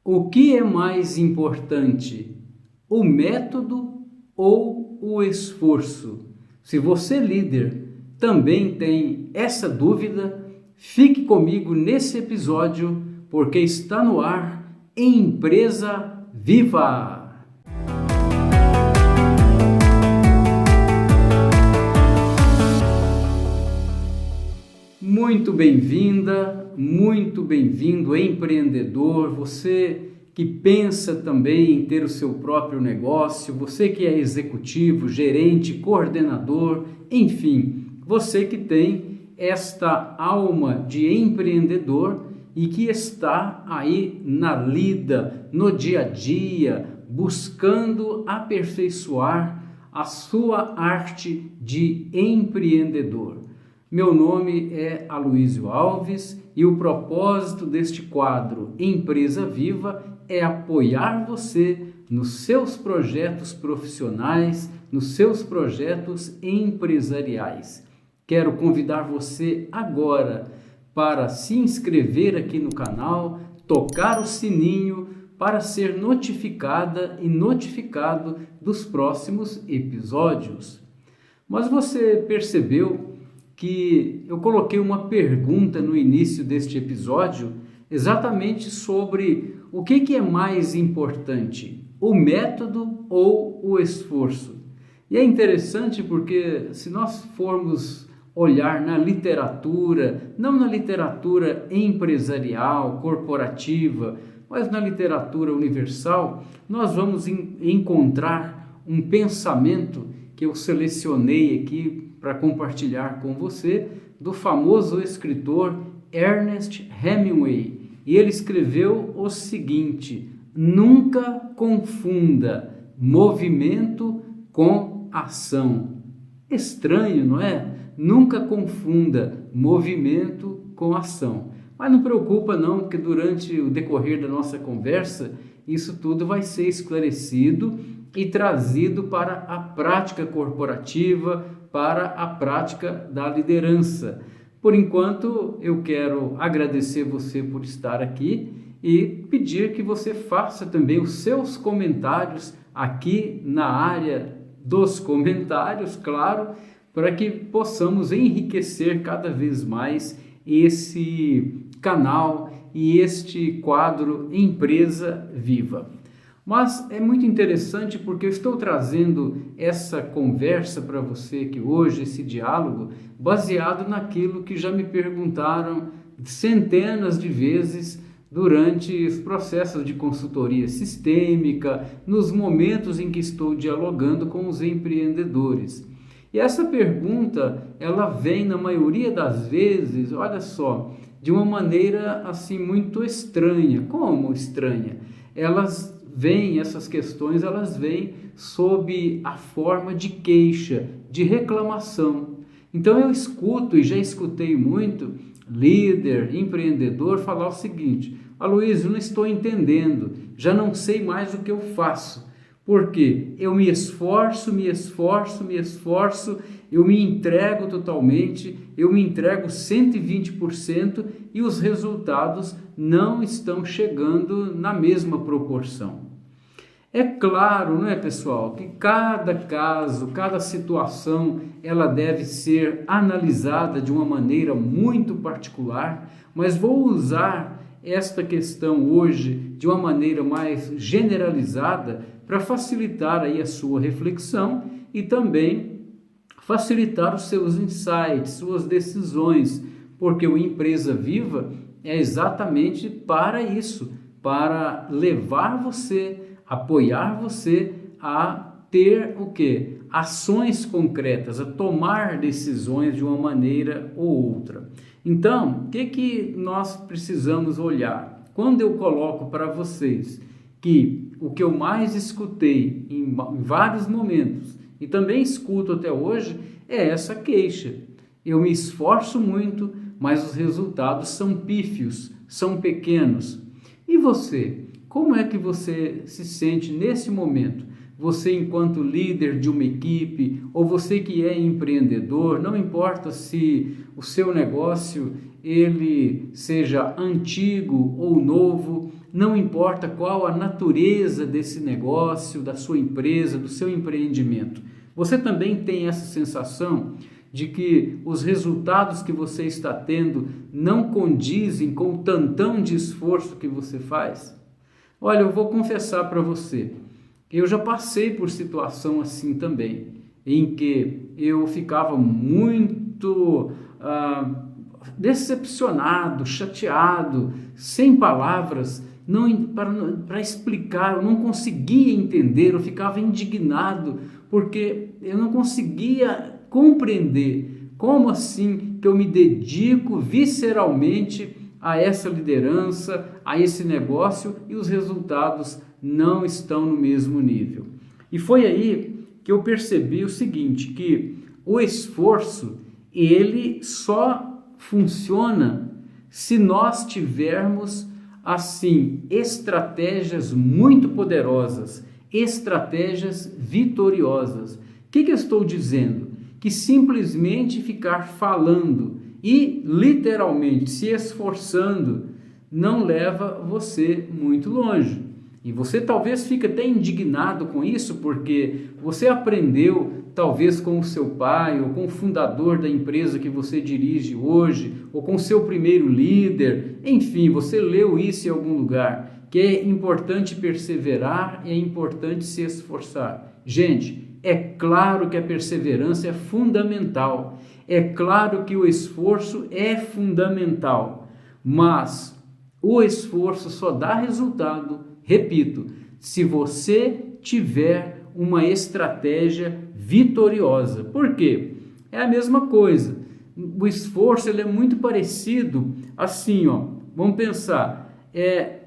O que é mais importante, o método ou o esforço? Se você, líder, também tem essa dúvida, fique comigo nesse episódio, porque está no ar Empresa Viva! Muito bem-vinda, muito bem-vindo, empreendedor, você que pensa também em ter o seu próprio negócio, você que é executivo, gerente, coordenador, enfim, você que tem esta alma de empreendedor e que está aí na lida, no dia a dia, buscando aperfeiçoar a sua arte de empreendedor. Meu nome é Aloísio Alves e o propósito deste quadro Empresa Viva é apoiar você nos seus projetos profissionais, nos seus projetos empresariais. Quero convidar você agora para se inscrever aqui no canal, tocar o sininho para ser notificada e notificado dos próximos episódios. Mas você percebeu que eu coloquei uma pergunta no início deste episódio exatamente sobre o que é mais importante, o método ou o esforço. E é interessante porque se nós formos olhar na literatura, não na literatura empresarial, corporativa, mas na literatura universal, nós vamos encontrar um pensamento que eu selecionei aqui para compartilhar com você, do famoso escritor Ernest Hemingway. E ele escreveu o seguinte: nunca confunda movimento com ação. Estranho, não é? Nunca confunda movimento com ação. Mas não preocupa não, porque durante o decorrer da nossa conversa, isso tudo vai ser esclarecido e trazido para a prática corporativa, para a prática da liderança. Por enquanto, eu quero agradecer você por estar aqui e pedir que você faça também os seus comentários aqui na área dos comentários, claro, para que possamos enriquecer cada vez mais esse canal e este quadro Empresa Viva. Mas é muito interessante porque eu estou trazendo essa conversa para você aqui hoje, esse diálogo, baseado naquilo que já me perguntaram centenas de vezes durante os processos de consultoria sistêmica, nos momentos em que estou dialogando com os empreendedores. E essa pergunta, ela vem na maioria das vezes, olha só, de uma maneira assim muito estranha. Como estranha? Essas questões vêm sob a forma de queixa, de reclamação. Então eu escuto e já escutei muito líder, empreendedor falar o seguinte: Aloísio, não estou entendendo, já não sei mais o que eu faço, porque eu me esforço, eu me entrego totalmente, eu me entrego 120% e os resultados não estão chegando na mesma proporção. É claro, não é, pessoal, que cada caso, cada situação, ela deve ser analisada de uma maneira muito particular, mas vou usar esta questão hoje de uma maneira mais generalizada para facilitar aí a sua reflexão e também facilitar os seus insights, suas decisões, porque o Empresa Viva é exatamente para isso, para levar você, apoiar você a ter o quê? Ações concretas, a tomar decisões de uma maneira ou outra. Então, o que nós precisamos olhar? Quando eu coloco para vocês que o que eu mais escutei em vários momentos e também escuto até hoje é essa queixa. Eu me esforço muito, mas os resultados são pífios, são pequenos. E você? Como é que você se sente nesse momento? Você enquanto líder de uma equipe ou você que é empreendedor, não importa se o seu negócio ele seja antigo ou novo, não importa qual a natureza desse negócio, da sua empresa, do seu empreendimento. Você também tem essa sensação de que os resultados que você está tendo não condizem com o tantão de esforço que você faz? Olha, eu vou confessar para você, eu já passei por situação assim também, em que eu ficava muito decepcionado, chateado, sem palavras, para explicar, eu não conseguia entender, eu ficava indignado, porque eu não conseguia compreender como assim que eu me dedico visceralmente a essa liderança, a esse negócio e os resultados não estão no mesmo nível. E foi aí que eu percebi o seguinte, que o esforço, ele só funciona se nós tivermos, assim, estratégias muito poderosas, estratégias vitoriosas. O que eu estou dizendo? Que simplesmente ficar falando e literalmente se esforçando não leva você muito longe. E você talvez fique até indignado com isso, porque você aprendeu talvez com o seu pai ou com o fundador da empresa que você dirige hoje, ou com o seu primeiro líder, enfim, você leu isso em algum lugar, que é importante perseverar e é importante se esforçar. Gente, é claro que a perseverança é fundamental, é claro que o esforço é fundamental, mas o esforço só dá resultado, repito, se você tiver uma estratégia vitoriosa. Por quê? É a mesma coisa. O esforço ele é muito parecido assim, ó. Vamos pensar,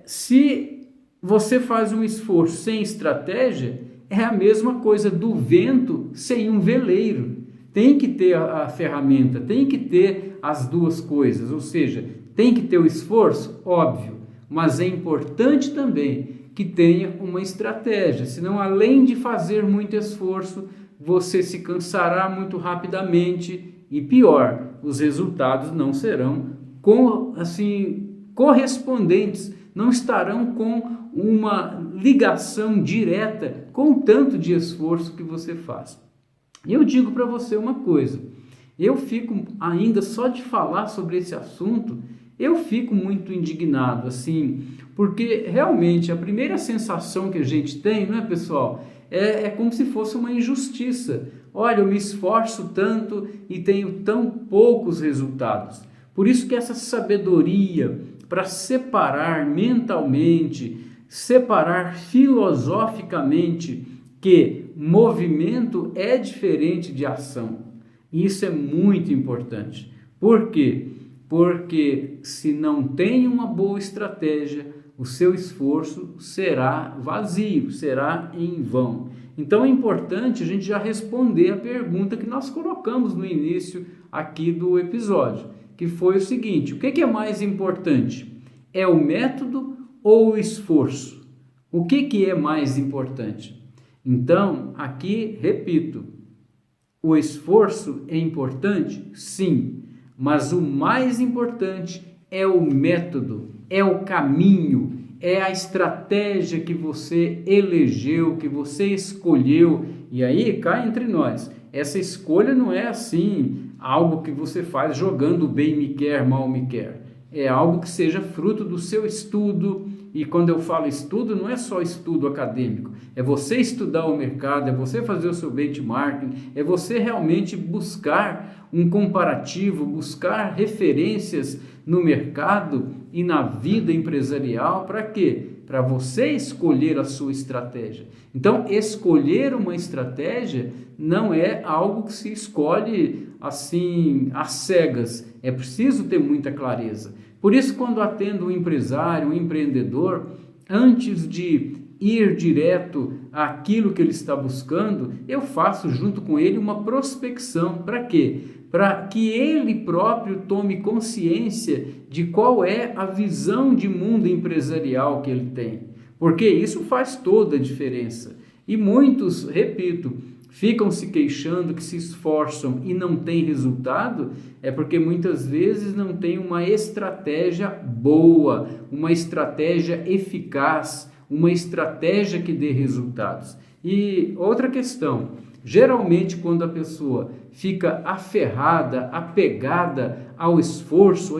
se você faz um esforço sem estratégia, é a mesma coisa do vento sem um veleiro. Tem que ter a ferramenta, tem que ter as duas coisas, ou seja, tem que ter o esforço, óbvio, mas é importante também que tenha uma estratégia, senão além de fazer muito esforço, você se cansará muito rapidamente e pior, os resultados não serão correspondentes, não estarão com uma ligação direta com o tanto de esforço que você faz. E eu digo para você uma coisa, eu fico ainda só de falar sobre esse assunto, eu fico muito indignado, assim, porque realmente a primeira sensação que a gente tem, não é, pessoal? É como se fosse uma injustiça. Olha, eu me esforço tanto e tenho tão poucos resultados. Por isso que essa sabedoria para separar mentalmente, separar filosoficamente que movimento é diferente de ação. Isso é muito importante. Por quê? Porque se não tem uma boa estratégia, o seu esforço será vazio, será em vão. Então é importante a gente já responder a pergunta que nós colocamos no início aqui do episódio, que foi o seguinte: o que é mais importante? É o método ou o esforço? O que é mais importante? Então, aqui, repito, o esforço é importante? Sim, mas o mais importante é o método, é o caminho, é a estratégia que você elegeu, que você escolheu. E aí, cá entre nós, essa escolha não é assim, algo que você faz jogando bem me quer, mal me quer. É algo que seja fruto do seu estudo, e quando eu falo estudo, não é só estudo acadêmico, é você estudar o mercado, é você fazer o seu benchmarking, é você realmente buscar um comparativo, buscar referências no mercado e na vida empresarial. Para quê? Para você escolher a sua estratégia. Então, escolher uma estratégia não é algo que se escolhe assim às cegas, é preciso ter muita clareza. Por isso, quando atendo um empresário, um empreendedor, antes de ir direto àquilo que ele está buscando, eu faço junto com ele uma prospecção. Para quê? Para que ele próprio tome consciência de qual é a visão de mundo empresarial que ele tem. Porque isso faz toda a diferença. E muitos, repito, ficam se queixando que se esforçam e não tem resultado, é porque muitas vezes não tem uma estratégia boa, uma estratégia eficaz, uma estratégia que dê resultados. E outra questão, geralmente quando a pessoa fica aferrada, apegada ao esforço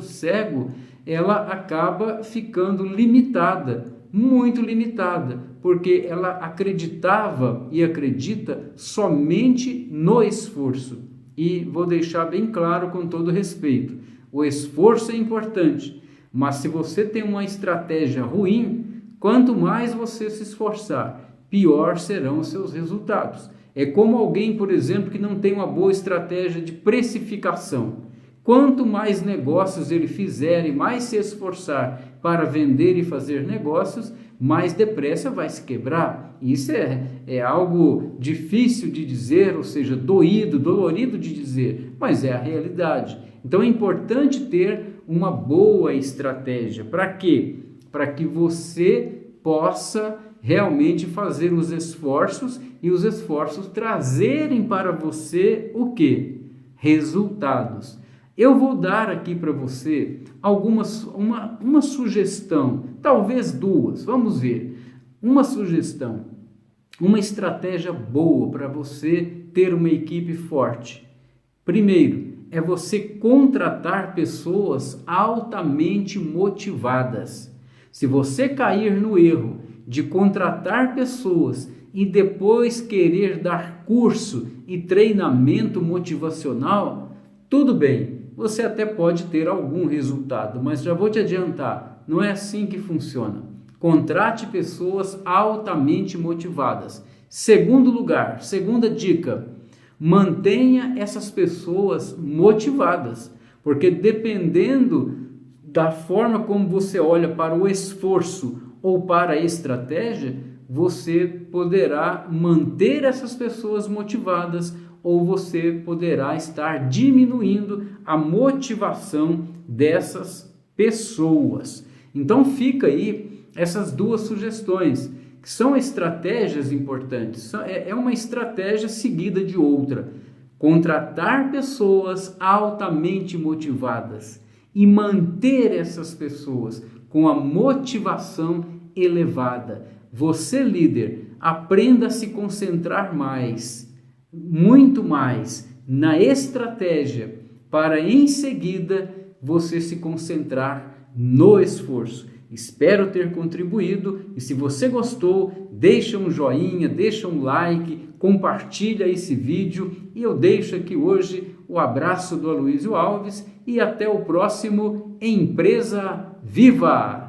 cego, ela acaba ficando limitada, muito limitada, porque ela acreditava e acredita somente no esforço. E vou deixar bem claro com todo respeito, o esforço é importante, mas se você tem uma estratégia ruim, quanto mais você se esforçar, pior serão os seus resultados. É como alguém, por exemplo, que não tem uma boa estratégia de precificação. Quanto mais negócios ele fizer e mais se esforçar para vender e fazer negócios, mais depressa vai se quebrar. Isso é algo difícil de dizer, ou seja, dolorido de dizer, mas é a realidade. Então é importante ter uma boa estratégia. Para quê? Para que você possa realmente fazer os esforços e os esforços trazerem para você o quê? Resultados. Eu vou dar aqui para você uma sugestão, talvez duas, vamos ver. Uma sugestão, uma estratégia boa para você ter uma equipe forte. Primeiro, é você contratar pessoas altamente motivadas. Se você cair no erro de contratar pessoas e depois querer dar curso e treinamento motivacional, tudo bem. Você até pode ter algum resultado, mas já vou te adiantar, não é assim que funciona. Contrate pessoas altamente motivadas. Segundo lugar, segunda dica, mantenha essas pessoas motivadas, porque dependendo da forma como você olha para o esforço ou para a estratégia, você poderá manter essas pessoas motivadas ou você poderá estar diminuindo a motivação dessas pessoas. Então fica aí essas duas sugestões, que são estratégias importantes. É uma estratégia seguida de outra. Contratar pessoas altamente motivadas e manter essas pessoas com a motivação elevada. Você, líder, aprenda a se concentrar mais, muito mais na estratégia para em seguida você se concentrar no esforço. Espero ter contribuído e se você gostou, deixa um joinha, deixa um like, compartilha esse vídeo e eu deixo aqui hoje o abraço do Aloysio Alves e até o próximo Empresa Viva!